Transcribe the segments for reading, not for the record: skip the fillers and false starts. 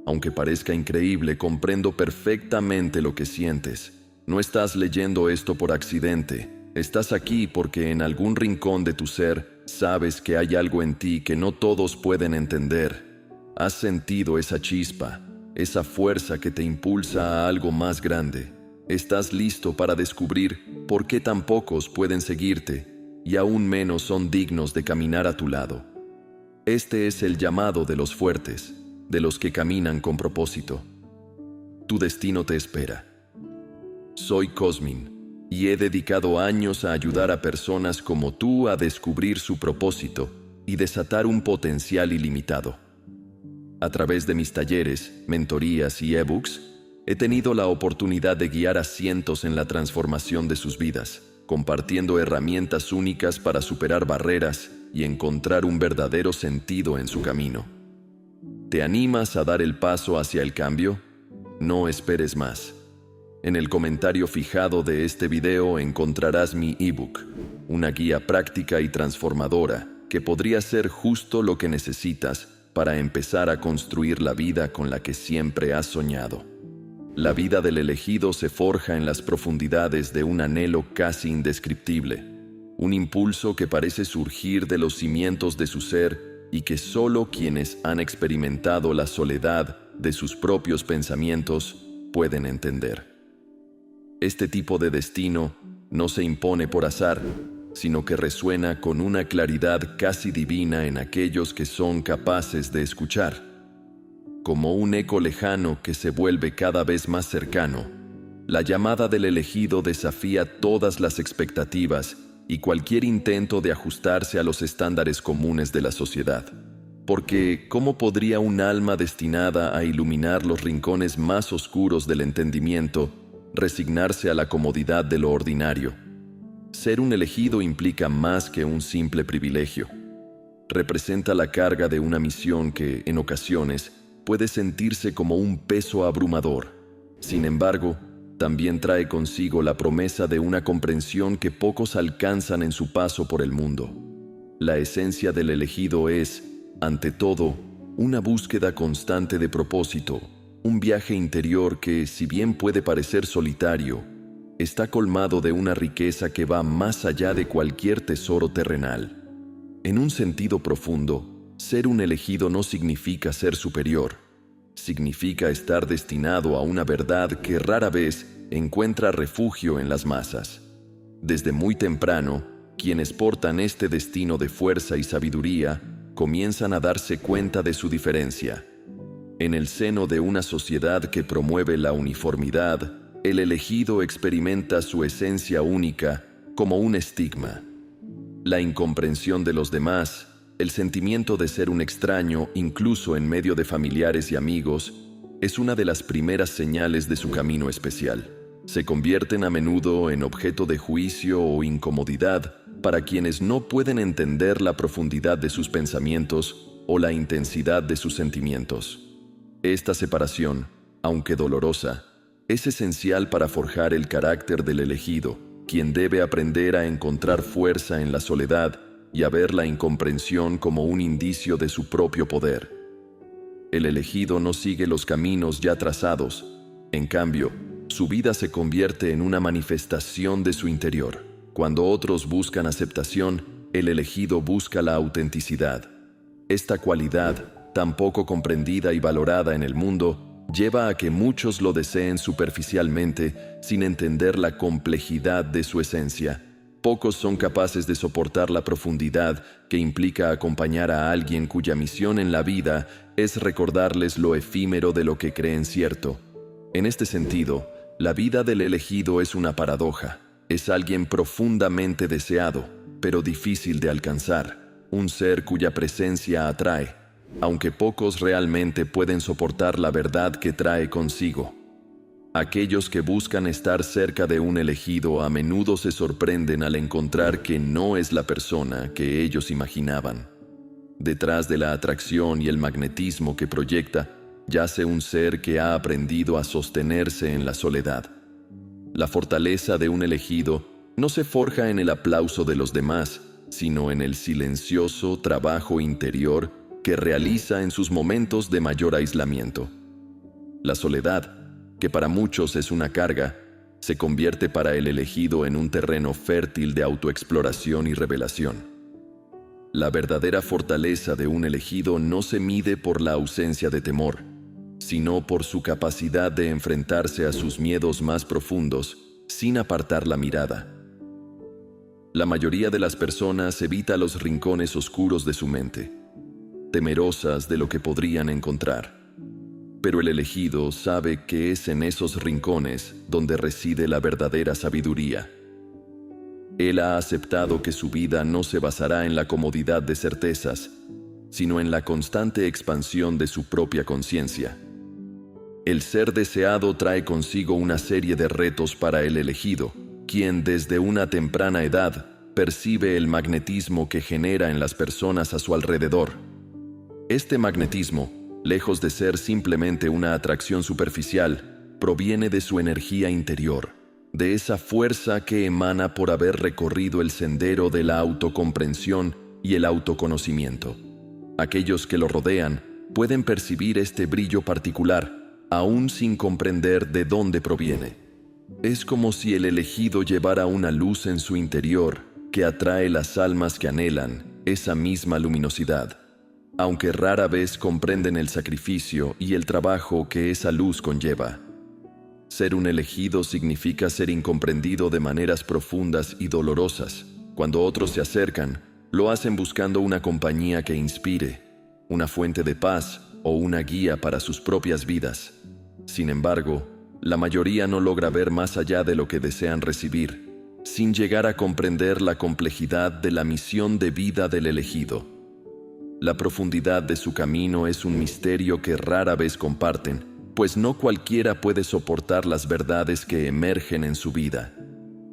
Aunque parezca increíble, comprendo perfectamente lo que sientes. No estás leyendo esto por accidente. Estás aquí porque en algún rincón de tu ser sabes que hay algo en ti que no todos pueden entender. Has sentido esa chispa, esa fuerza que te impulsa a algo más grande. Estás listo para descubrir por qué tan pocos pueden seguirte y aún menos son dignos de caminar a tu lado. Este es el llamado de los fuertes, de los que caminan con propósito. Tu destino te espera. Soy Cosmin y he dedicado años a ayudar a personas como tú a descubrir su propósito y desatar un potencial ilimitado. A través de mis talleres, mentorías y ebooks, he tenido la oportunidad de guiar a cientos en la transformación de sus vidas, compartiendo herramientas únicas para superar barreras y encontrar un verdadero sentido en su camino. ¿Te animas a dar el paso hacia el cambio? No esperes más. En el comentario fijado de este video encontrarás mi ebook, una guía práctica y transformadora que podría ser justo lo que necesitas para empezar a construir la vida con la que siempre has soñado. La vida del elegido se forja en las profundidades de un anhelo casi indescriptible, un impulso que parece surgir de los cimientos de su ser y que solo quienes han experimentado la soledad de sus propios pensamientos pueden entender. Este tipo de destino no se impone por azar, sino que resuena con una claridad casi divina en aquellos que son capaces de escuchar. Como un eco lejano que se vuelve cada vez más cercano, la llamada del elegido desafía todas las expectativas y cualquier intento de ajustarse a los estándares comunes de la sociedad. Porque, ¿cómo podría un alma destinada a iluminar los rincones más oscuros del entendimiento resignarse a la comodidad de lo ordinario? Ser un elegido implica más que un simple privilegio. Representa la carga de una misión que, en ocasiones, puede sentirse como un peso abrumador. Sin embargo, también trae consigo la promesa de una comprensión que pocos alcanzan en su paso por el mundo. La esencia del elegido es, ante todo, una búsqueda constante de propósito, un viaje interior que, si bien puede parecer solitario, está colmado de una riqueza que va más allá de cualquier tesoro terrenal. En un sentido profundo, ser un elegido no significa ser superior. Significa estar destinado a una verdad que rara vez encuentra refugio en las masas. Desde muy temprano, quienes portan este destino de fuerza y sabiduría comienzan a darse cuenta de su diferencia. En el seno de una sociedad que promueve la uniformidad, el elegido experimenta su esencia única como un estigma. La incomprensión de los demás, el sentimiento de ser un extraño, incluso en medio de familiares y amigos, es una de las primeras señales de su camino especial. Se convierten a menudo en objeto de juicio o incomodidad para quienes no pueden entender la profundidad de sus pensamientos o la intensidad de sus sentimientos. Esta separación, aunque dolorosa, es esencial para forjar el carácter del elegido, quien debe aprender a encontrar fuerza en la soledad y a ver la incomprensión como un indicio de su propio poder. El elegido no sigue los caminos ya trazados. En cambio, su vida se convierte en una manifestación de su interior. Cuando otros buscan aceptación, el elegido busca la autenticidad. Esta cualidad, tan poco comprendida y valorada en el mundo, lleva a que muchos lo deseen superficialmente, sin entender la complejidad de su esencia. Pocos son capaces de soportar la profundidad que implica acompañar a alguien cuya misión en la vida es recordarles lo efímero de lo que creen cierto. En este sentido, la vida del elegido es una paradoja. Es alguien profundamente deseado, pero difícil de alcanzar. Un ser cuya presencia atrae, aunque pocos realmente pueden soportar la verdad que trae consigo. Aquellos que buscan estar cerca de un elegido a menudo se sorprenden al encontrar que no es la persona que ellos imaginaban. Detrás de la atracción y el magnetismo que proyecta, yace un ser que ha aprendido a sostenerse en la soledad. La fortaleza de un elegido no se forja en el aplauso de los demás, sino en el silencioso trabajo interior que realiza en sus momentos de mayor aislamiento. La soledad, que para muchos es una carga, se convierte para el elegido en un terreno fértil de autoexploración y revelación. La verdadera fortaleza de un elegido no se mide por la ausencia de temor, sino por su capacidad de enfrentarse a sus miedos más profundos sin apartar la mirada. La mayoría de las personas evita los rincones oscuros de su mente, temerosas de lo que podrían encontrar. Pero el elegido sabe que es en esos rincones donde reside la verdadera sabiduría. Él ha aceptado que su vida no se basará en la comodidad de certezas, sino en la constante expansión de su propia conciencia. El ser deseado trae consigo una serie de retos para el elegido, quien desde una temprana edad percibe el magnetismo que genera en las personas a su alrededor. Este magnetismo, lejos de ser simplemente una atracción superficial, proviene de su energía interior, de esa fuerza que emana por haber recorrido el sendero de la autocomprensión y el autoconocimiento. Aquellos que lo rodean pueden percibir este brillo particular, aún sin comprender de dónde proviene. Es como si el elegido llevara una luz en su interior que atrae las almas que anhelan esa misma luminosidad, aunque rara vez comprenden el sacrificio y el trabajo que esa luz conlleva. Ser un elegido significa ser incomprendido de maneras profundas y dolorosas. Cuando otros se acercan, lo hacen buscando una compañía que inspire, una fuente de paz o una guía para sus propias vidas. Sin embargo, la mayoría no logra ver más allá de lo que desean recibir, sin llegar a comprender la complejidad de la misión de vida del elegido. La profundidad de su camino es un misterio que rara vez comparten, pues no cualquiera puede soportar las verdades que emergen en su vida.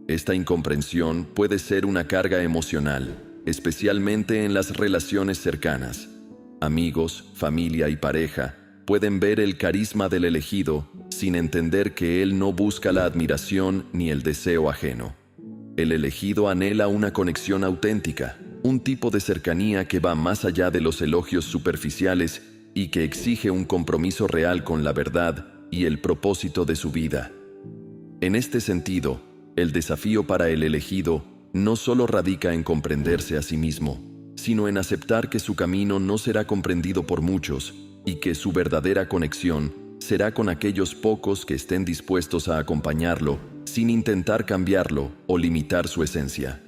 Esta incomprensión puede ser una carga emocional, especialmente en las relaciones cercanas. Amigos, familia y pareja pueden ver el carisma del elegido sin entender que él no busca la admiración ni el deseo ajeno. El elegido anhela una conexión auténtica, un tipo de cercanía que va más allá de los elogios superficiales y que exige un compromiso real con la verdad y el propósito de su vida. En este sentido, el desafío para el elegido no solo radica en comprenderse a sí mismo, sino en aceptar que su camino no será comprendido por muchos y que su verdadera conexión será con aquellos pocos que estén dispuestos a acompañarlo sin intentar cambiarlo o limitar su esencia.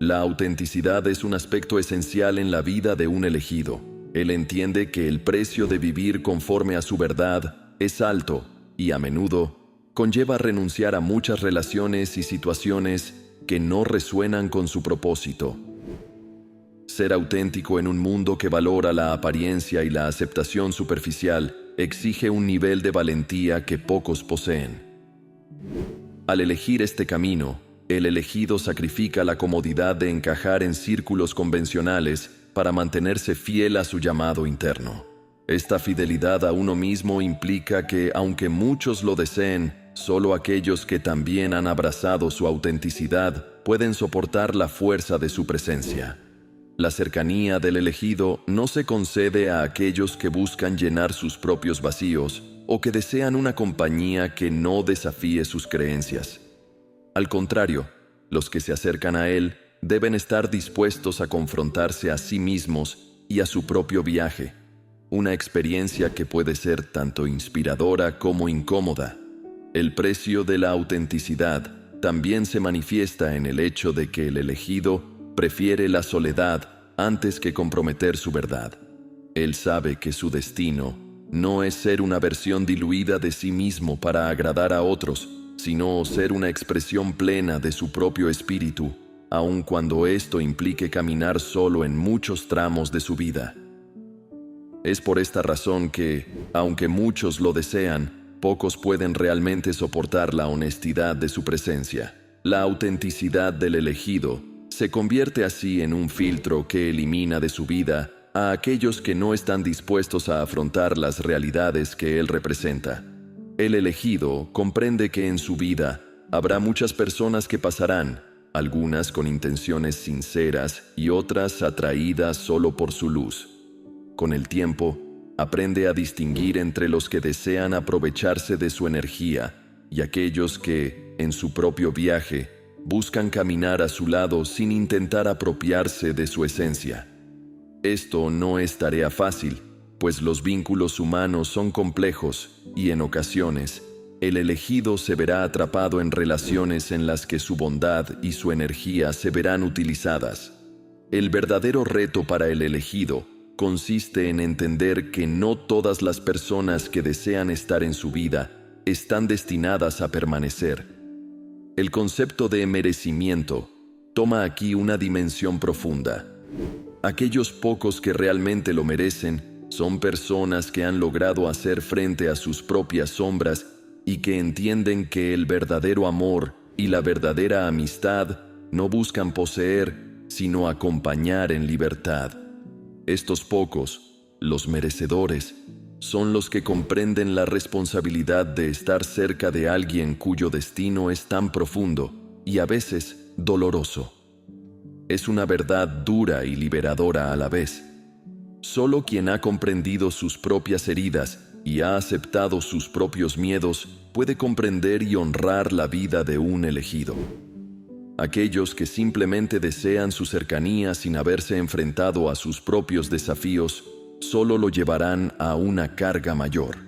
La autenticidad es un aspecto esencial en la vida de un elegido. Él entiende que el precio de vivir conforme a su verdad es alto y, a menudo, conlleva renunciar a muchas relaciones y situaciones que no resuenan con su propósito. Ser auténtico en un mundo que valora la apariencia y la aceptación superficial exige un nivel de valentía que pocos poseen. Al elegir este camino, el elegido sacrifica la comodidad de encajar en círculos convencionales para mantenerse fiel a su llamado interno. Esta fidelidad a uno mismo implica que, aunque muchos lo deseen, solo aquellos que también han abrazado su autenticidad pueden soportar la fuerza de su presencia. La cercanía del elegido no se concede a aquellos que buscan llenar sus propios vacíos o que desean una compañía que no desafíe sus creencias. Al contrario, los que se acercan a él deben estar dispuestos a confrontarse a sí mismos y a su propio viaje, una experiencia que puede ser tanto inspiradora como incómoda. El precio de la autenticidad también se manifiesta en el hecho de que el elegido prefiere la soledad antes que comprometer su verdad. Él sabe que su destino no es ser una versión diluida de sí mismo para agradar a otros, sino ser una expresión plena de su propio espíritu, aun cuando esto implique caminar solo en muchos tramos de su vida. Es por esta razón que, aunque muchos lo desean, pocos pueden realmente soportar la honestidad de su presencia. La autenticidad del elegido se convierte así en un filtro que elimina de su vida a aquellos que no están dispuestos a afrontar las realidades que él representa. El elegido comprende que en su vida habrá muchas personas que pasarán, algunas con intenciones sinceras y otras atraídas solo por su luz. Con el tiempo, Aprende a distinguir entre los que desean aprovecharse de su energía y aquellos que, en su propio viaje, buscan caminar a su lado sin intentar apropiarse de su esencia. Esto no es tarea fácil, pues los vínculos humanos son complejos y, en ocasiones, el elegido se verá atrapado en relaciones en las que su bondad y su energía se verán utilizadas. El verdadero reto para el elegido consiste en entender que no todas las personas que desean estar en su vida están destinadas a permanecer. El concepto de merecimiento toma aquí una dimensión profunda. Aquellos pocos que realmente lo merecen son personas que han logrado hacer frente a sus propias sombras y que entienden que el verdadero amor y la verdadera amistad no buscan poseer, sino acompañar en libertad. Estos pocos, los merecedores, son los que comprenden la responsabilidad de estar cerca de alguien cuyo destino es tan profundo y a veces doloroso. Es una verdad dura y liberadora a la vez. Solo quien ha comprendido sus propias heridas y ha aceptado sus propios miedos puede comprender y honrar la vida de un elegido. Aquellos que simplemente desean su cercanía sin haberse enfrentado a sus propios desafíos, solo lo llevarán a una carga mayor.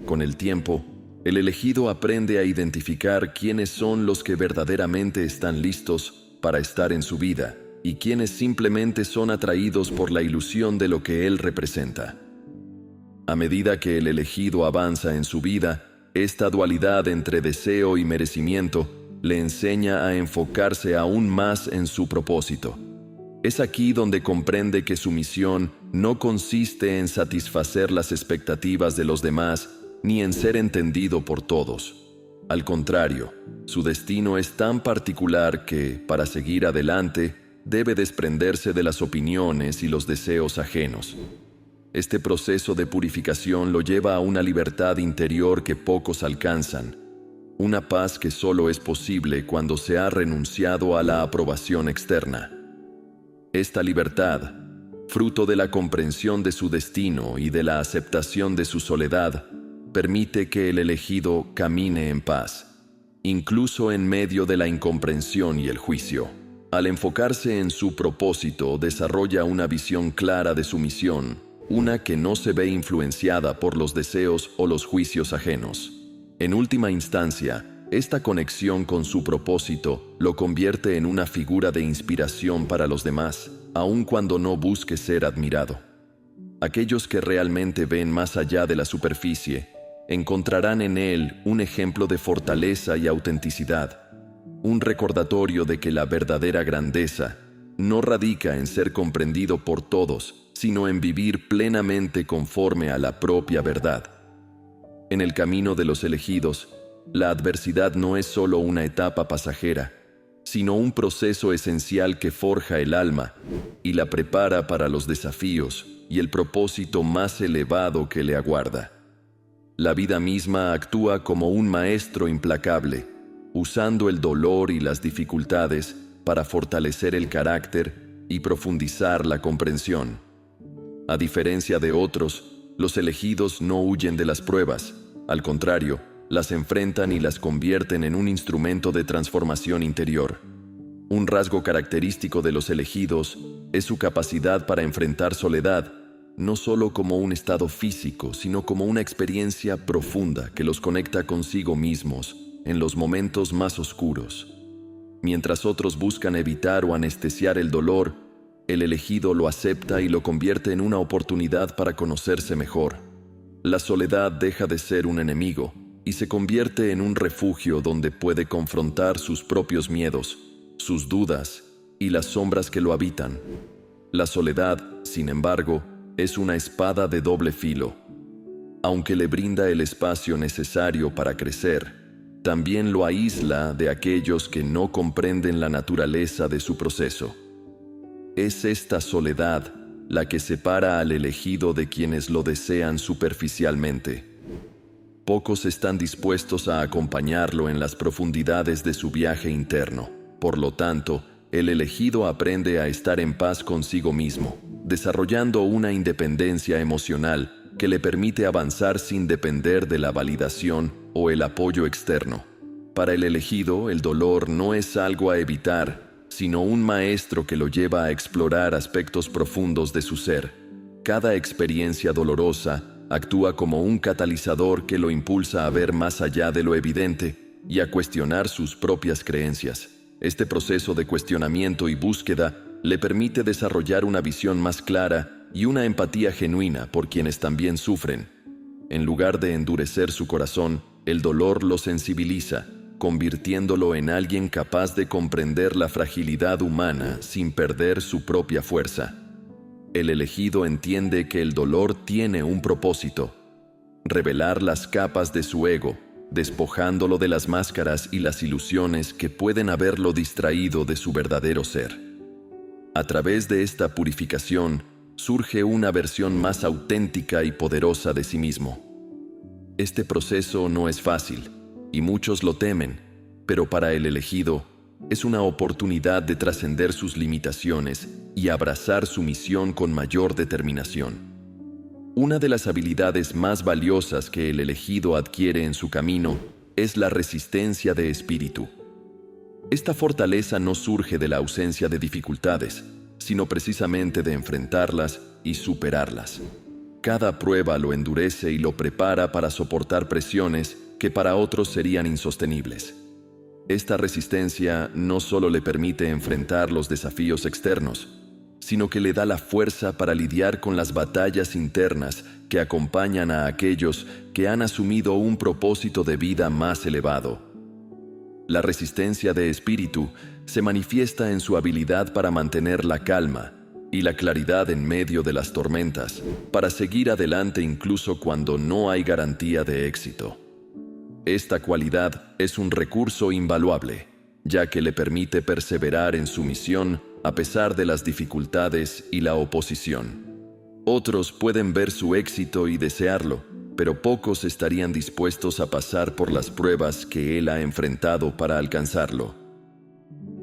Con el tiempo, el elegido aprende a identificar quiénes son los que verdaderamente están listos para estar en su vida y quienes simplemente son atraídos por la ilusión de lo que él representa. A medida que el elegido avanza en su vida, esta dualidad entre deseo y merecimiento le enseña a enfocarse aún más en su propósito. Es aquí donde comprende que su misión no consiste en satisfacer las expectativas de los demás ni en ser entendido por todos. Al contrario, su destino es tan particular que, para seguir adelante, debe desprenderse de las opiniones y los deseos ajenos. Este proceso de purificación lo lleva a una libertad interior que pocos alcanzan, una paz que solo es posible cuando se ha renunciado a la aprobación externa. Esta libertad, fruto de la comprensión de su destino y de la aceptación de su soledad, permite que el elegido camine en paz, incluso en medio de la incomprensión y el juicio. Al enfocarse en su propósito, desarrolla una visión clara de su misión, una que no se ve influenciada por los deseos o los juicios ajenos. En última instancia, esta conexión con su propósito lo convierte en una figura de inspiración para los demás, aun cuando no busque ser admirado. Aquellos que realmente ven más allá de la superficie encontrarán en él un ejemplo de fortaleza y autenticidad, un recordatorio de que la verdadera grandeza no radica en ser comprendido por todos, sino en vivir plenamente conforme a la propia verdad. En el camino de los elegidos, la adversidad no es solo una etapa pasajera, sino un proceso esencial que forja el alma y la prepara para los desafíos y el propósito más elevado que le aguarda. La vida misma actúa como un maestro implacable, usando el dolor y las dificultades para fortalecer el carácter y profundizar la comprensión. A diferencia de otros, los elegidos no huyen de las pruebas, al contrario, las enfrentan y las convierten en un instrumento de transformación interior. Un rasgo característico de los elegidos es su capacidad para enfrentar soledad, no solo como un estado físico, sino como una experiencia profunda que los conecta consigo mismos en los momentos más oscuros. Mientras otros buscan evitar o anestesiar el dolor, el elegido lo acepta y lo convierte en una oportunidad para conocerse mejor. La soledad deja de ser un enemigo y se convierte en un refugio donde puede confrontar sus propios miedos, sus dudas y las sombras que lo habitan. La soledad, sin embargo, es una espada de doble filo. Aunque le brinda el espacio necesario para crecer, también lo aísla de aquellos que no comprenden la naturaleza de su proceso. Es esta soledad la que separa al elegido de quienes lo desean superficialmente. Pocos están dispuestos a acompañarlo en las profundidades de su viaje interno. Por lo tanto, el elegido aprende a estar en paz consigo mismo, desarrollando una independencia emocional que le permite avanzar sin depender de la validación o el apoyo externo. Para el elegido, el dolor no es algo a evitar, sino un maestro que lo lleva a explorar aspectos profundos de su ser. Cada experiencia dolorosa actúa como un catalizador que lo impulsa a ver más allá de lo evidente y a cuestionar sus propias creencias. Este proceso de cuestionamiento y búsqueda le permite desarrollar una visión más clara y una empatía genuina por quienes también sufren. En lugar de endurecer su corazón, el dolor lo sensibiliza, convirtiéndolo en alguien capaz de comprender la fragilidad humana sin perder su propia fuerza. El elegido entiende que el dolor tiene un propósito: revelar las capas de su ego, despojándolo de las máscaras y las ilusiones que pueden haberlo distraído de su verdadero ser. A través de esta purificación, surge una versión más auténtica y poderosa de sí mismo. Este proceso no es fácil, y muchos lo temen, pero para el elegido es una oportunidad de trascender sus limitaciones y abrazar su misión con mayor determinación. Una de las habilidades más valiosas que el elegido adquiere en su camino es la resistencia de espíritu. Esta fortaleza no surge de la ausencia de dificultades, sino precisamente de enfrentarlas y superarlas. Cada prueba lo endurece y lo prepara para soportar presiones que para otros serían insostenibles. Esta resistencia no solo le permite enfrentar los desafíos externos, sino que le da la fuerza para lidiar con las batallas internas que acompañan a aquellos que han asumido un propósito de vida más elevado. La resistencia de espíritu se manifiesta en su habilidad para mantener la calma y la claridad en medio de las tormentas, para seguir adelante incluso cuando no hay garantía de éxito. Esta cualidad es un recurso invaluable, ya que le permite perseverar en su misión a pesar de las dificultades y la oposición. Otros pueden ver su éxito y desearlo, pero pocos estarían dispuestos a pasar por las pruebas que él ha enfrentado para alcanzarlo.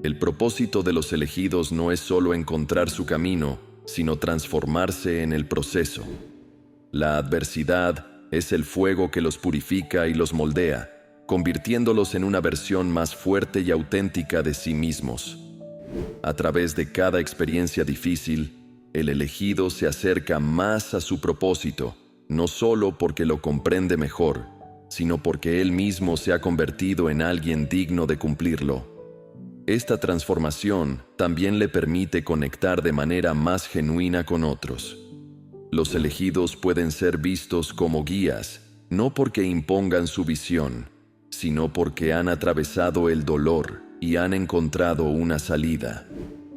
El propósito de los elegidos no es solo encontrar su camino, sino transformarse en el proceso. La adversidad es el fuego que los purifica y los moldea, convirtiéndolos en una versión más fuerte y auténtica de sí mismos. A través de cada experiencia difícil, el elegido se acerca más a su propósito, no solo porque lo comprende mejor, sino porque él mismo se ha convertido en alguien digno de cumplirlo. Esta transformación también le permite conectar de manera más genuina con otros. Los elegidos pueden ser vistos como guías, no porque impongan su visión, sino porque han atravesado el dolor y han encontrado una salida.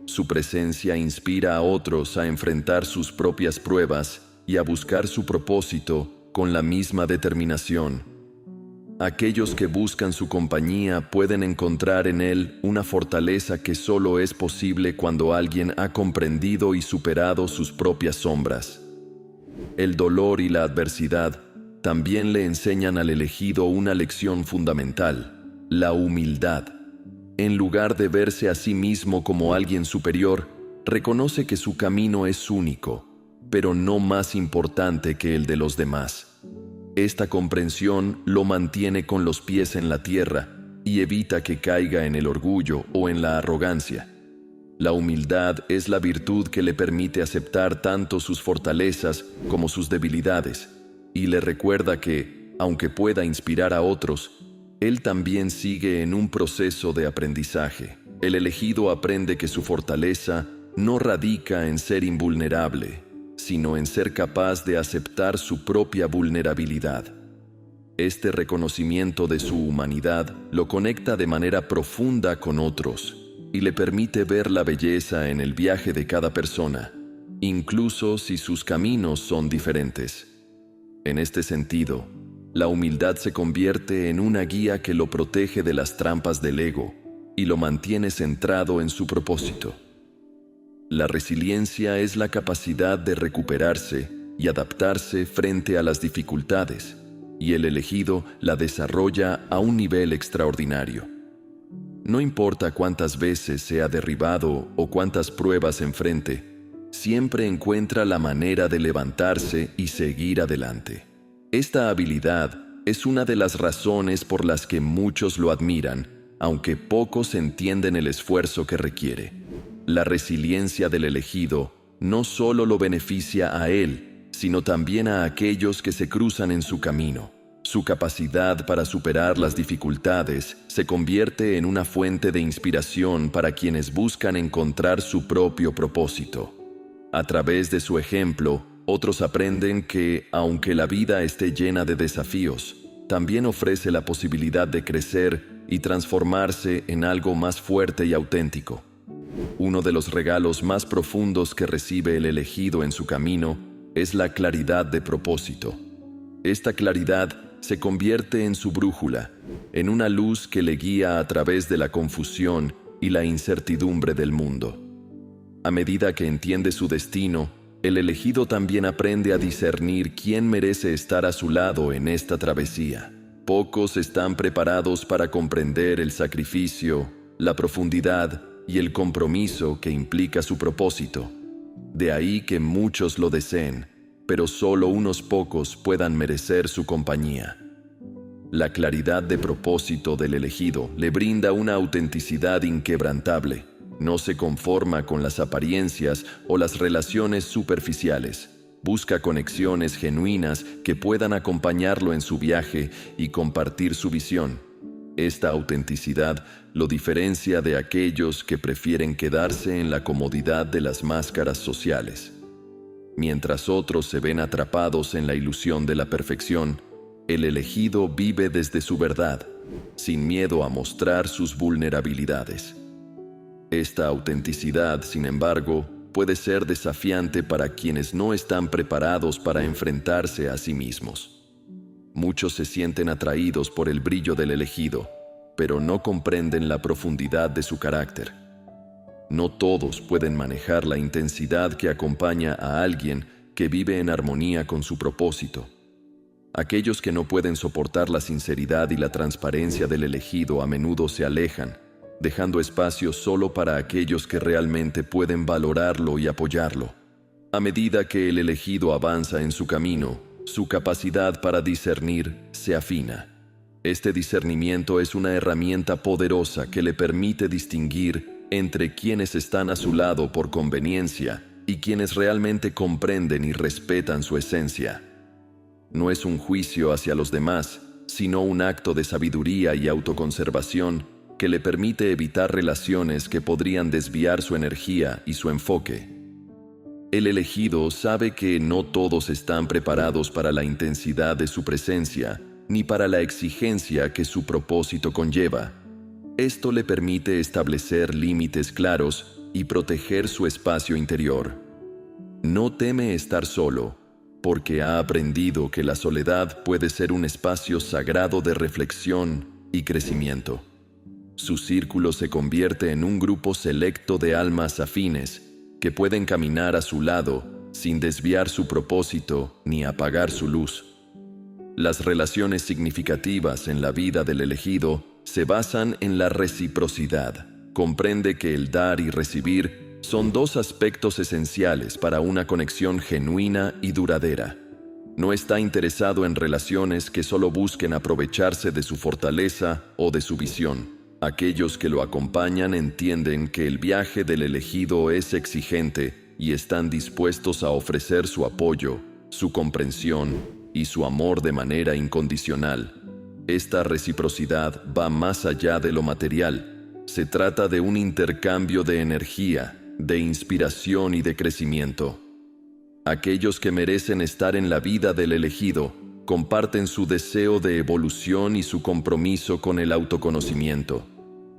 Su presencia inspira a otros a enfrentar sus propias pruebas y a buscar su propósito con la misma determinación. Aquellos que buscan su compañía pueden encontrar en él una fortaleza que solo es posible cuando alguien ha comprendido y superado sus propias sombras. El dolor y la adversidad también le enseñan al elegido una lección fundamental: la humildad. En lugar de verse a sí mismo como alguien superior, reconoce que su camino es único, pero no más importante que el de los demás. Esta comprensión lo mantiene con los pies en la tierra y evita que caiga en el orgullo o en la arrogancia. La humildad es la virtud que le permite aceptar tanto sus fortalezas como sus debilidades, y le recuerda que, aunque pueda inspirar a otros, él también sigue en un proceso de aprendizaje. El elegido aprende que su fortaleza no radica en ser invulnerable, sino en ser capaz de aceptar su propia vulnerabilidad. Este reconocimiento de su humanidad lo conecta de manera profunda con otros y le permite ver la belleza en el viaje de cada persona, incluso si sus caminos son diferentes. En este sentido, la humildad se convierte en una guía que lo protege de las trampas del ego y lo mantiene centrado en su propósito. La resiliencia es la capacidad de recuperarse y adaptarse frente a las dificultades, y el elegido la desarrolla a un nivel extraordinario. No importa cuántas veces sea derribado o cuántas pruebas enfrente, Siempre encuentra la manera de levantarse y seguir adelante. Esta habilidad es una de las razones por las que muchos lo admiran, aunque pocos entienden el esfuerzo que requiere. La resiliencia del elegido no solo lo beneficia a él, sino también a aquellos que se cruzan en su camino. Su capacidad para superar las dificultades se convierte en una fuente de inspiración para quienes buscan encontrar su propio propósito. A través de su ejemplo, otros aprenden que, aunque la vida esté llena de desafíos, también ofrece la posibilidad de crecer y transformarse en algo más fuerte y auténtico. Uno de los regalos más profundos que recibe el elegido en su camino es la claridad de propósito. Esta claridad se convierte en su brújula, en una luz que le guía a través de la confusión y la incertidumbre del mundo. A medida que entiende su destino, el elegido también aprende a discernir quién merece estar a su lado en esta travesía. Pocos están preparados para comprender el sacrificio, la profundidad y el compromiso que implica su propósito. De ahí que muchos lo deseen, pero solo unos pocos puedan merecer su compañía. La claridad de propósito del elegido le brinda una autenticidad inquebrantable. No se conforma con las apariencias o las relaciones superficiales. Busca conexiones genuinas que puedan acompañarlo en su viaje y compartir su visión. Esta autenticidad lo diferencia de aquellos que prefieren quedarse en la comodidad de las máscaras sociales. Mientras otros se ven atrapados en la ilusión de la perfección, el elegido vive desde su verdad, sin miedo a mostrar sus vulnerabilidades. Esta autenticidad, sin embargo, puede ser desafiante para quienes no están preparados para enfrentarse a sí mismos. Muchos se sienten atraídos por el brillo del elegido, pero no comprenden la profundidad de su carácter. No todos pueden manejar la intensidad que acompaña a alguien que vive en armonía con su propósito. Aquellos que no pueden soportar la sinceridad y la transparencia del elegido a menudo se alejan, dejando espacio solo para aquellos que realmente pueden valorarlo y apoyarlo. A medida que el elegido avanza en su camino, su capacidad para discernir se afina. Este discernimiento es una herramienta poderosa que le permite distinguir entre quienes están a su lado por conveniencia y quienes realmente comprenden y respetan su esencia. No es un juicio hacia los demás, sino un acto de sabiduría y autoconservación que le permite evitar relaciones que podrían desviar su energía y su enfoque. El elegido sabe que no todos están preparados para la intensidad de su presencia, ni para la exigencia que su propósito conlleva. Esto le permite establecer límites claros y proteger su espacio interior. No teme estar solo, porque ha aprendido que la soledad puede ser un espacio sagrado de reflexión y crecimiento. Su círculo se convierte en un grupo selecto de almas afines que pueden caminar a su lado sin desviar su propósito ni apagar su luz. Las relaciones significativas en la vida del elegido se basan en la reciprocidad. Comprende que el dar y recibir son dos aspectos esenciales para una conexión genuina y duradera. No está interesado en relaciones que solo busquen aprovecharse de su fortaleza o de su visión. Aquellos que lo acompañan entienden que el viaje del elegido es exigente y están dispuestos a ofrecer su apoyo, su comprensión y su amor de manera incondicional. Esta reciprocidad va más allá de lo material. Se trata de un intercambio de energía, de inspiración y de crecimiento. Aquellos que merecen estar en la vida del elegido comparten su deseo de evolución y su compromiso con el autoconocimiento.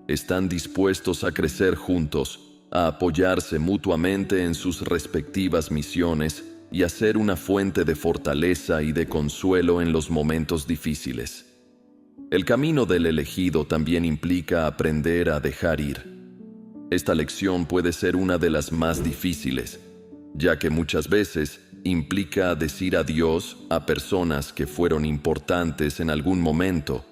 Están dispuestos a crecer juntos, a apoyarse mutuamente en sus respectivas misiones y a ser una fuente de fortaleza y de consuelo en los momentos difíciles. El camino del elegido también implica aprender a dejar ir. Esta lección puede ser una de las más difíciles, ya que muchas veces implica decir adiós a personas que fueron importantes en algún momento,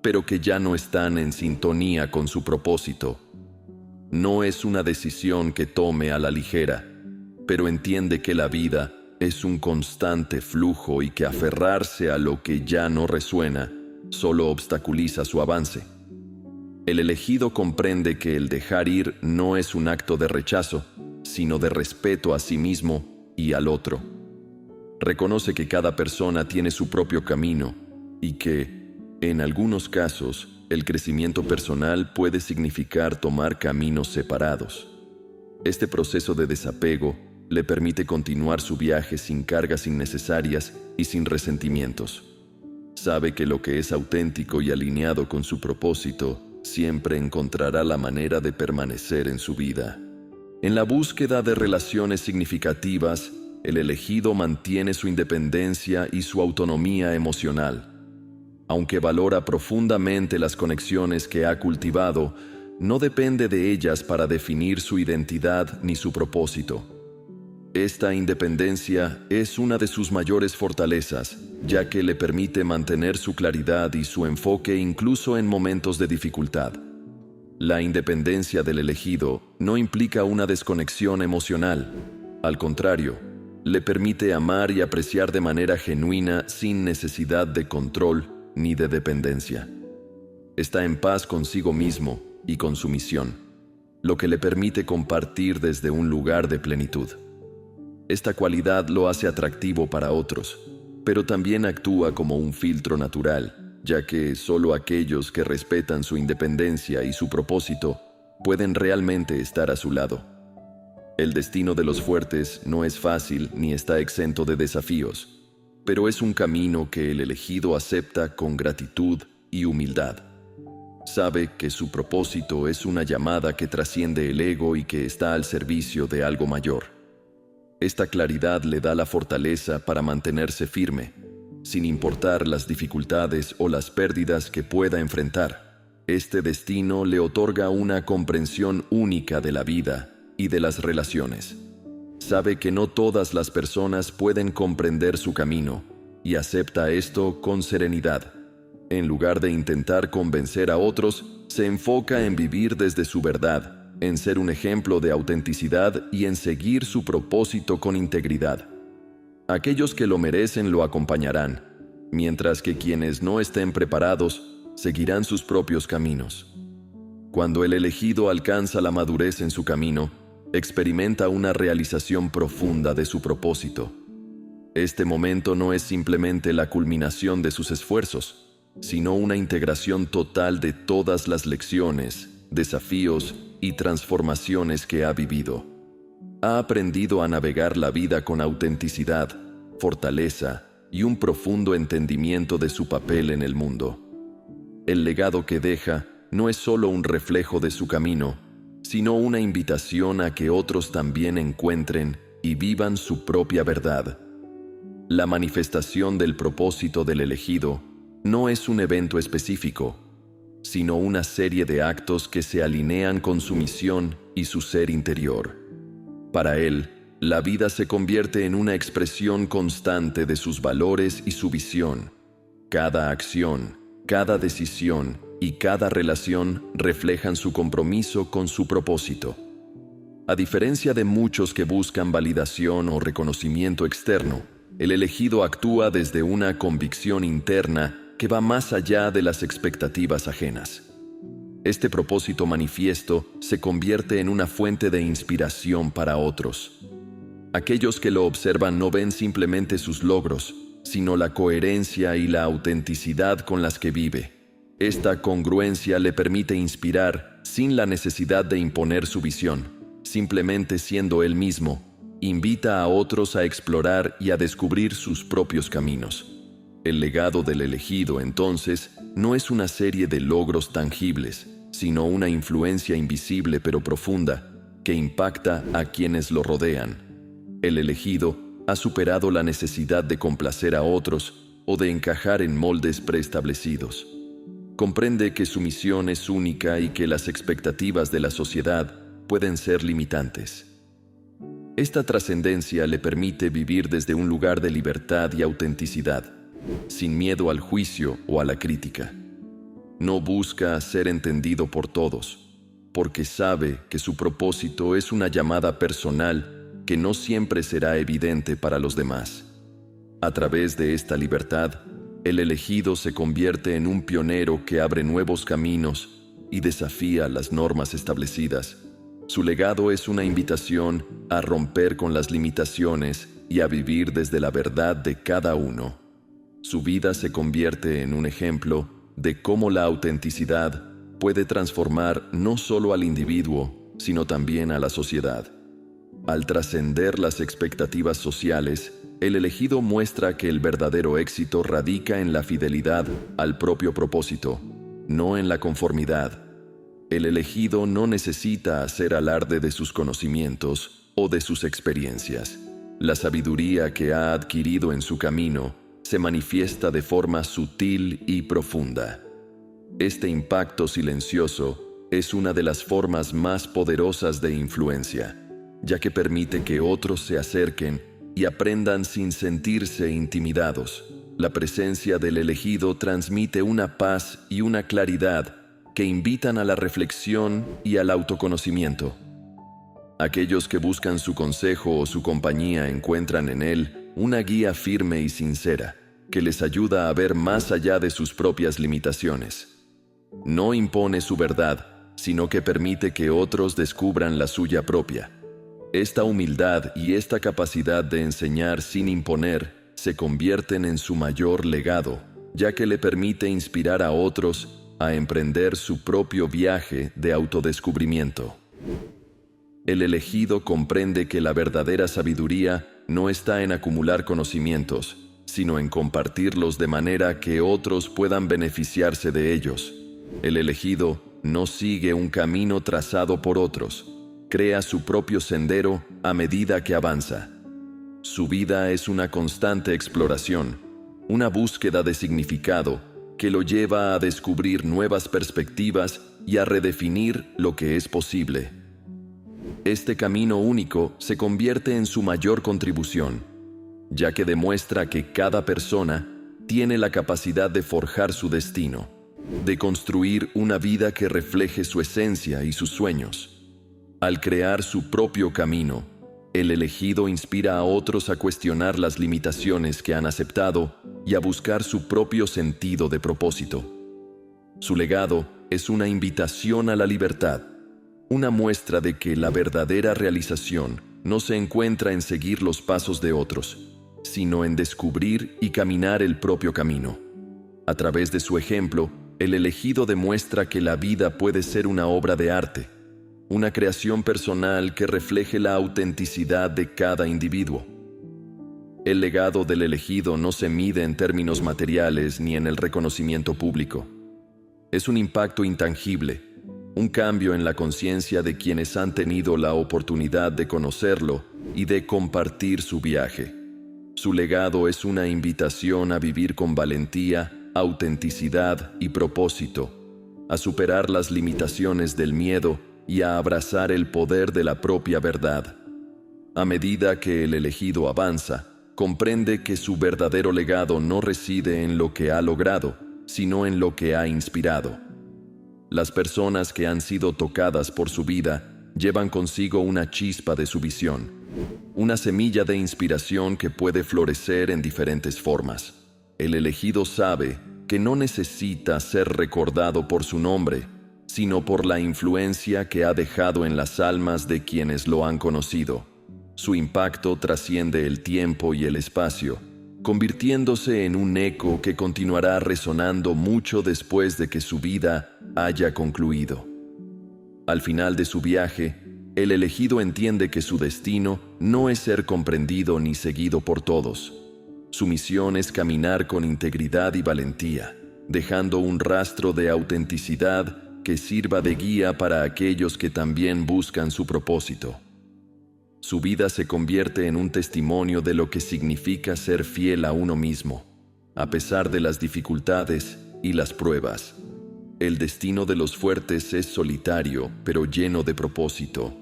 pero que ya no están en sintonía con su propósito. No es una decisión que tome a la ligera. pero entiende que la vida es un constante flujo y que aferrarse a lo que ya no resuena solo obstaculiza su avance. El elegido comprende que el dejar ir no es un acto de rechazo, sino de respeto a sí mismo y al otro. Reconoce que cada persona tiene su propio camino y que, en algunos casos, el crecimiento personal puede significar tomar caminos separados. Este proceso de desapego le permite continuar su viaje sin cargas innecesarias y sin resentimientos. Sabe que lo que es auténtico y alineado con su propósito siempre encontrará la manera de permanecer en su vida. En la búsqueda de relaciones significativas, el elegido mantiene su independencia y su autonomía emocional. Aunque valora profundamente las conexiones que ha cultivado, no depende de ellas para definir su identidad ni su propósito. Esta independencia es una de sus mayores fortalezas, ya que le permite mantener su claridad y su enfoque incluso en momentos de dificultad. La independencia del elegido no implica una desconexión emocional. Al contrario, le permite amar y apreciar de manera genuina sin necesidad de control ni de dependencia. Está en paz consigo mismo y con su misión, lo que le permite compartir desde un lugar de plenitud. Esta cualidad lo hace atractivo para otros, pero también actúa como un filtro natural, ya que solo aquellos que respetan su independencia y su propósito pueden realmente estar a su lado. El destino de los fuertes no es fácil ni está exento de desafíos, pero es un camino que el elegido acepta con gratitud y humildad. Sabe que su propósito es una llamada que trasciende el ego y que está al servicio de algo mayor. Esta claridad le da la fortaleza para mantenerse firme, sin importar las dificultades o las pérdidas que pueda enfrentar. Este destino le otorga una comprensión única de la vida y de las relaciones. Sabe que no todas las personas pueden comprender su camino y acepta esto con serenidad. En lugar de intentar convencer a otros, se enfoca en vivir desde su verdad, en ser un ejemplo de autenticidad y en seguir su propósito con integridad. Aquellos que lo merecen lo acompañarán, mientras que quienes no estén preparados seguirán sus propios caminos. Cuando el elegido alcanza la madurez en su camino, experimenta una realización profunda de su propósito. Este momento no es simplemente la culminación de sus esfuerzos, sino una integración total de todas las lecciones, desafíos y transformaciones que ha vivido. Ha aprendido a navegar la vida con autenticidad, fortaleza y un profundo entendimiento de su papel en el mundo. El legado que deja no es solo un reflejo de su camino, sino una invitación a que otros también encuentren y vivan su propia verdad. La manifestación del propósito del elegido no es un evento específico, sino una serie de actos que se alinean con su misión y su ser interior. Para él, la vida se convierte en una expresión constante de sus valores y su visión. Cada acción, cada decisión y cada relación reflejan su compromiso con su propósito. A diferencia de muchos que buscan validación o reconocimiento externo, el elegido actúa desde una convicción interna que va más allá de las expectativas ajenas. Este propósito manifiesto se convierte en una fuente de inspiración para otros. Aquellos que lo observan no ven simplemente sus logros, sino la coherencia y la autenticidad con las que vive. Esta congruencia le permite inspirar sin la necesidad de imponer su visión. Simplemente siendo él mismo, invita a otros a explorar y a descubrir sus propios caminos. El legado del elegido, entonces, no es una serie de logros tangibles, sino una influencia invisible pero profunda que impacta a quienes lo rodean. El elegido ha superado la necesidad de complacer a otros o de encajar en moldes preestablecidos. Comprende que su misión es única y que las expectativas de la sociedad pueden ser limitantes. Esta trascendencia le permite vivir desde un lugar de libertad y autenticidad, sin miedo al juicio o a la crítica. No busca ser entendido por todos, porque sabe que su propósito es una llamada personal que no siempre será evidente para los demás. A través de esta libertad, el elegido se convierte en un pionero que abre nuevos caminos y desafía las normas establecidas. Su legado es una invitación a romper con las limitaciones y a vivir desde la verdad de cada uno. Su vida se convierte en un ejemplo de cómo la autenticidad puede transformar no solo al individuo, sino también a la sociedad. Al trascender las expectativas sociales, el elegido muestra que el verdadero éxito radica en la fidelidad al propio propósito, no en la conformidad. El elegido no necesita hacer alarde de sus conocimientos o de sus experiencias. La sabiduría que ha adquirido en su camino se manifiesta de forma sutil y profunda. Este impacto silencioso es una de las formas más poderosas de influencia, ya que permite que otros se acerquen y aprendan sin sentirse intimidados. La presencia del elegido transmite una paz y una claridad que invitan a la reflexión y al autoconocimiento. Aquellos que buscan su consejo o su compañía encuentran en él una guía firme y sincera, que les ayuda a ver más allá de sus propias limitaciones. No impone su verdad, sino que permite que otros descubran la suya propia. Esta humildad y esta capacidad de enseñar sin imponer se convierten en su mayor legado, ya que le permite inspirar a otros a emprender su propio viaje de autodescubrimiento. El elegido comprende que la verdadera sabiduría no está en acumular conocimientos, sino en compartirlos de manera que otros puedan beneficiarse de ellos. El elegido no sigue un camino trazado por otros, crea su propio sendero a medida que avanza. Su vida es una constante exploración, una búsqueda de significado que lo lleva a descubrir nuevas perspectivas y a redefinir lo que es posible. Este camino único se convierte en su mayor contribución, ya que demuestra que cada persona tiene la capacidad de forjar su destino, de construir una vida que refleje su esencia y sus sueños. Al crear su propio camino, el elegido inspira a otros a cuestionar las limitaciones que han aceptado y a buscar su propio sentido de propósito. Su legado es una invitación a la libertad, una muestra de que la verdadera realización no se encuentra en seguir los pasos de otros, sino en descubrir y caminar el propio camino. A través de su ejemplo, el elegido demuestra que la vida puede ser una obra de arte, una creación personal que refleje la autenticidad de cada individuo. El legado del elegido no se mide en términos materiales ni en el reconocimiento público. Es un impacto intangible, un cambio en la conciencia de quienes han tenido la oportunidad de conocerlo y de compartir su viaje. Su legado es una invitación a vivir con valentía, autenticidad y propósito, a superar las limitaciones del miedo y a abrazar el poder de la propia verdad. A medida que el elegido avanza, comprende que su verdadero legado no reside en lo que ha logrado, sino en lo que ha inspirado. Las personas que han sido tocadas por su vida llevan consigo una chispa de su visión, una semilla de inspiración que puede florecer en diferentes formas. El elegido sabe que no necesita ser recordado por su nombre, sino por la influencia que ha dejado en las almas de quienes lo han conocido. Su impacto trasciende el tiempo y el espacio, convirtiéndose en un eco que continuará resonando mucho después de que su vida haya concluido. Al final de su viaje, el elegido entiende que su destino no es ser comprendido ni seguido por todos. Su misión es caminar con integridad y valentía, dejando un rastro de autenticidad que sirva de guía para aquellos que también buscan su propósito. Su vida se convierte en un testimonio de lo que significa ser fiel a uno mismo, a pesar de las dificultades y las pruebas. El destino de los fuertes es solitario, pero lleno de propósito.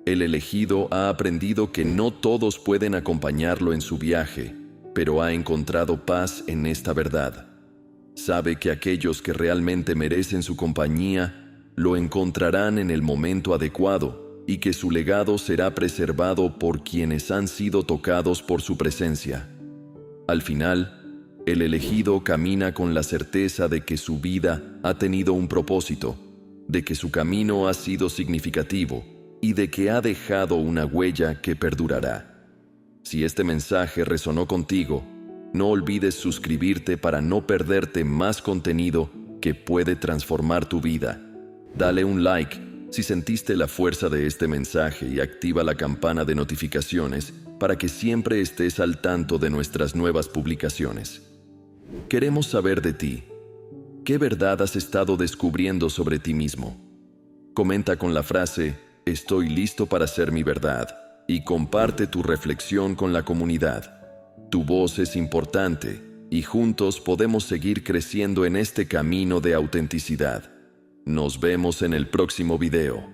El elegido ha aprendido que no todos pueden acompañarlo en su viaje, pero ha encontrado paz en esta verdad. Sabe que aquellos que realmente merecen su compañía lo encontrarán en el momento adecuado, y que su legado será preservado por quienes han sido tocados por su presencia. Al final, el elegido camina con la certeza de que su vida ha tenido un propósito, de que su camino ha sido significativo y de que ha dejado una huella que perdurará. Si este mensaje resonó contigo, no olvides suscribirte para no perderte más contenido que puede transformar tu vida. Dale un like si sentiste la fuerza de este mensaje y activa la campana de notificaciones para que siempre estés al tanto de nuestras nuevas publicaciones. Queremos saber de ti. ¿Qué verdad has estado descubriendo sobre ti mismo? Comenta con la frase "Estoy listo para ser mi verdad" y comparte tu reflexión con la comunidad. Tu voz es importante y juntos podemos seguir creciendo en este camino de autenticidad. Nos vemos en el próximo video.